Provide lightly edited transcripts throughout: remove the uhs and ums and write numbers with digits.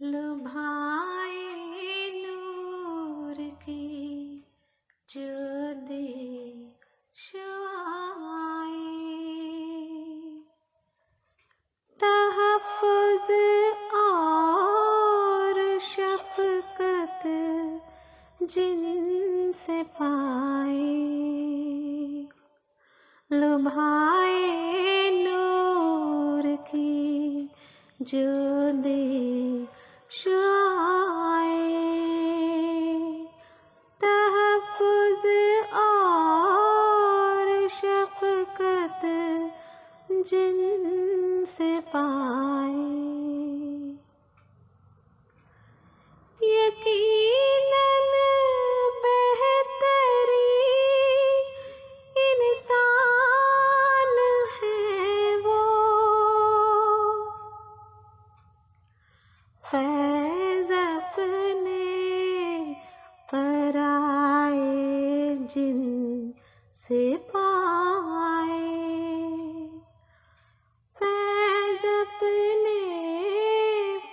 लुभाए नूर की जो दिशवाए, तहफ़्फ़ुज़ और शफ़क़त जिनसे पाए, लुभाए नूर की जो दिशवाए, तहफ़्फ़ुज़ और शफ़क़त जिनसे पाए। यकीनन बेहतरीन इंसान है वो, फैज़ अपने पराए जिनसे पाए, फैज़ अपने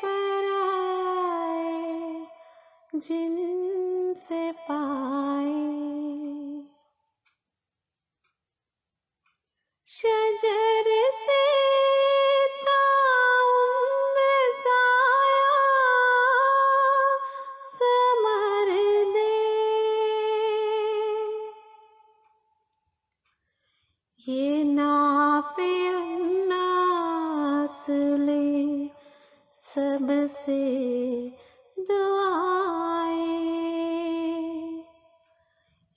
पराए जिनसे पाए। शजर से ताउम्र साया समर दे, ये नापे उन्नास ले सबसे दुआएं,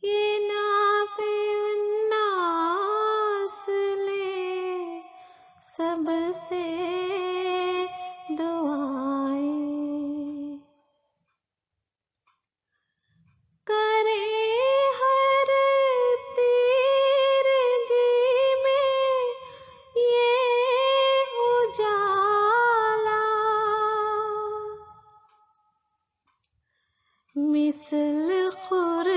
ये नापे उन्नास ले सबसे दुआएं, करे हर तीरगी में ये उजाला, मिसल खुर